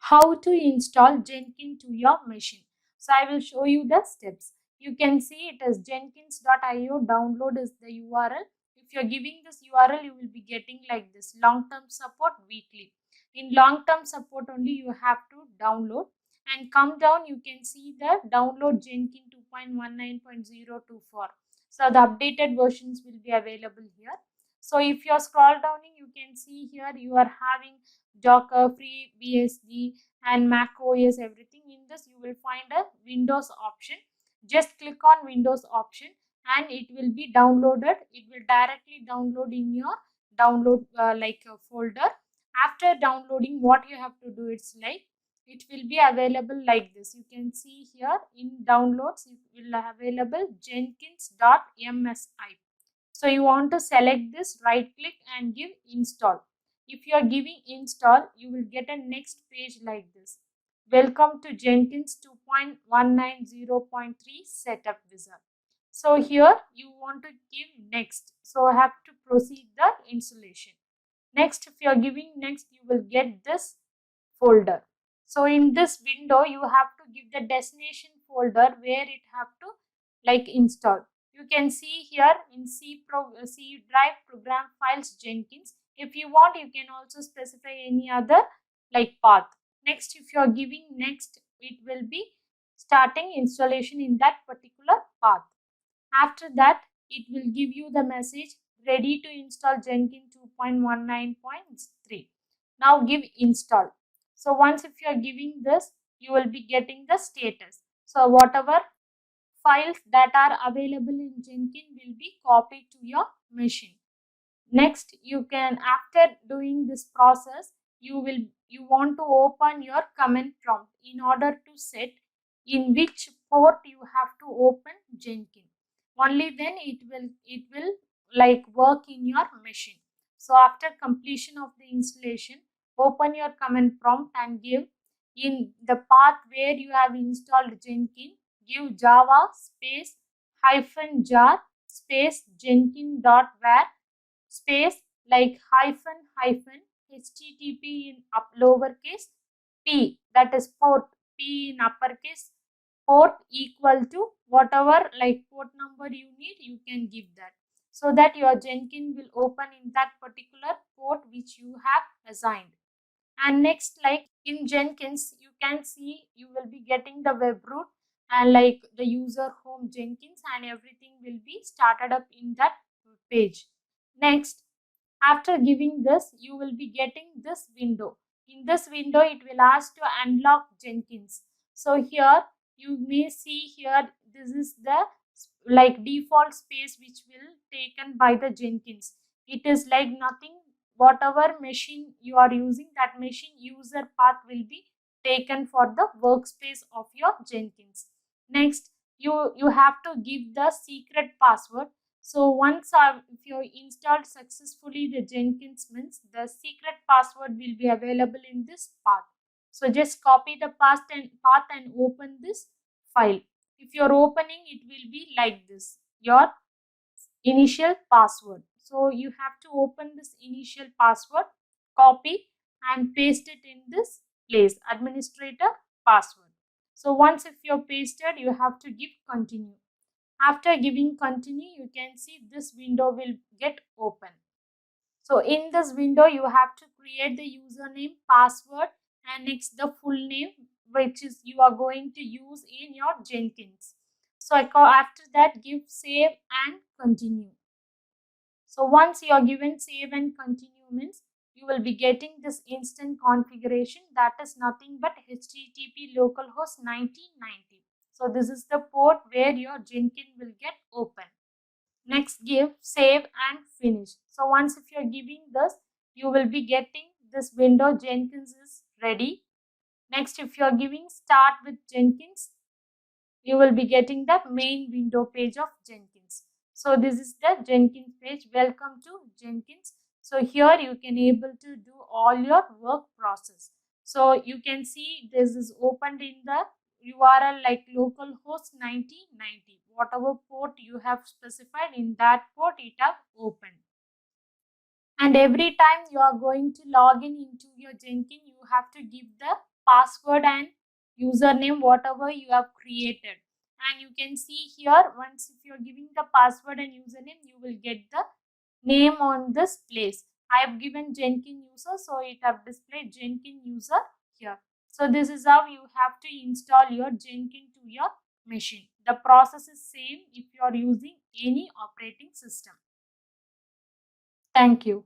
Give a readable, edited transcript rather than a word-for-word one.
how to install Jenkins to your machine. So I will show you the steps. You can see it as jenkins.io. Download is the URL. If you're giving this URL, you will be getting like this: long-term support weekly. In long-term support only you have to download, and come down you can see the download Jenkins 2.19.024. So the updated versions will be available here. So if you're scroll downing, you can see here you are having Docker, FreeBSD, and Mac OS, everything. In this, you will find a Windows option. Just click on Windows option and it will be downloaded. It will directly download in your download folder. After downloading, what you have to do, it's like it will be available like this. You can see here in downloads, it will available jenkins.msi. So you want to select this, right click and give install. If you are giving install, you will get a next page like this. Welcome to Jenkins 2.190.3 setup wizard. So here you want to give next. So I have to proceed the installation. Next, if you are giving next, you will get this folder. So in this window, you have to give the destination folder where it have to like install. You can see here in C drive program files Jenkins. If you want, you can also specify any other like path. Next, if you are giving next, it will be starting installation in that particular path. After that, it will give you the message ready to install Jenkins 2.19.3. Now give install. So once if you are giving this, you will be getting the status. So whatever files that are available in Jenkins will be copied to your machine. Next, you can, after doing this process, you want to open your command prompt in order to set in which port you have to open Jenkins. Only then it will like work in your machine. So after completion of the installation, open your command prompt and give in the path where you have installed Jenkins, give java space -jar space jenkins.var space like hyphen http in lowercase p, that is port, p in uppercase, port equal to whatever like port number you need, you can give that, so that your Jenkins will open in that particular port which you have assigned. And next, like in Jenkins, you can see you will be getting the web root and like the user home Jenkins, and everything will be started up in that page. Next, after giving this, you will be getting this window. In this window, it will ask to unlock Jenkins. So here you may see here, this is the like default space which will taken by the Jenkins. It is like nothing, whatever machine you are using, that machine user path will be taken for the workspace of your Jenkins. Next, you have to give the secret password. So once if you installed successfully the Jenkins, means the secret password will be available in this path. So just copy the path and open this file. If you're opening, it will be like this, your initial password. So you have to open this initial password, copy and paste it in this place, administrator password. So once if you're pasted, you have to give continue. After giving continue, you can see this window will get open. So in this window, you have to create the username, password, and next the full name which is you are going to use in your Jenkins. So after that, give save and continue. So once you are given save and continue, means you will be getting this instant configuration, that is nothing but HTTP localhost 9090. So this is the port where your Jenkins will get open. Next, give save and finish. So once if you are giving this, you will be getting this window, Jenkins is ready. Next, if you are giving start with Jenkins, you will be getting the main window page of Jenkins. So this is the Jenkins page. Welcome to Jenkins. So here you can able to do all your work process. So you can see this is opened in the URL like localhost 9090. Whatever port you have specified, in that port it have opened. And every time you are going to log in into your Jenkins, you have to give the password and username whatever you have created. And you can see here, once if you're giving the password and username, you will get the name on this place. I have given Jenkins user, so it have displayed Jenkins user here. So this is how you have to install your Jenkins to your machine. The process is same if you are using any operating system. Thank you.